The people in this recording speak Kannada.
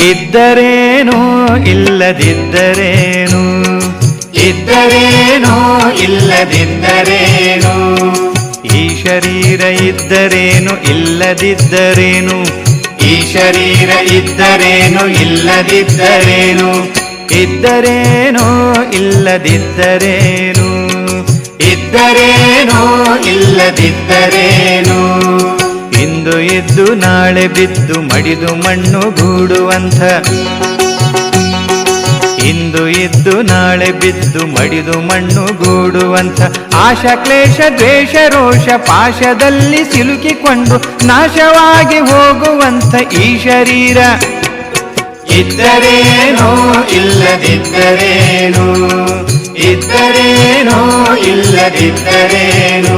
ಇದ್ದರೇನು ಇಲ್ಲದಿದ್ದರೇನು, ಇದ್ದರೇನು ಇಲ್ಲದಿದ್ದರೇನು, ಈ ಶರೀರ ಇದ್ದರೇನು ಇಲ್ಲದಿದ್ದರೇನು, ಈ ಶರೀರ ಇದ್ದರೇನು ಇಲ್ಲದಿದ್ದರೇನು, ಇದ್ದರೇನು ಇಲ್ಲದಿದ್ದರೇನು, ಇದ್ದರೇನು ಇಲ್ಲದಿದ್ದರೇನು, ಇಂದು ಇದ್ದು ನಾಳೆ ಬಿದ್ದು ಮಡಿದು ಮಣ್ಣು ಗೂಡುವಂಥ, ಇಂದು ಇದ್ದು ನಾಳೆ ಬಿದ್ದು ಮಡಿದು ಮಣ್ಣು ಗೂಡುವಂಥ ಆಶಾ ಕ್ಲೇಶ ದ್ವೇಷ ರೋಷ ಪಾಶದಲ್ಲಿ ಸಿಲುಕಿಕೊಂಡು ನಾಶವಾಗಿ ಹೋಗುವಂಥ ಈ ಶರೀರ ಇದ್ದರೇನು ಇಲ್ಲದಿದ್ದರೇನು, ಇದ್ದರೇನು ಇಲ್ಲದಿದ್ದರೇನು.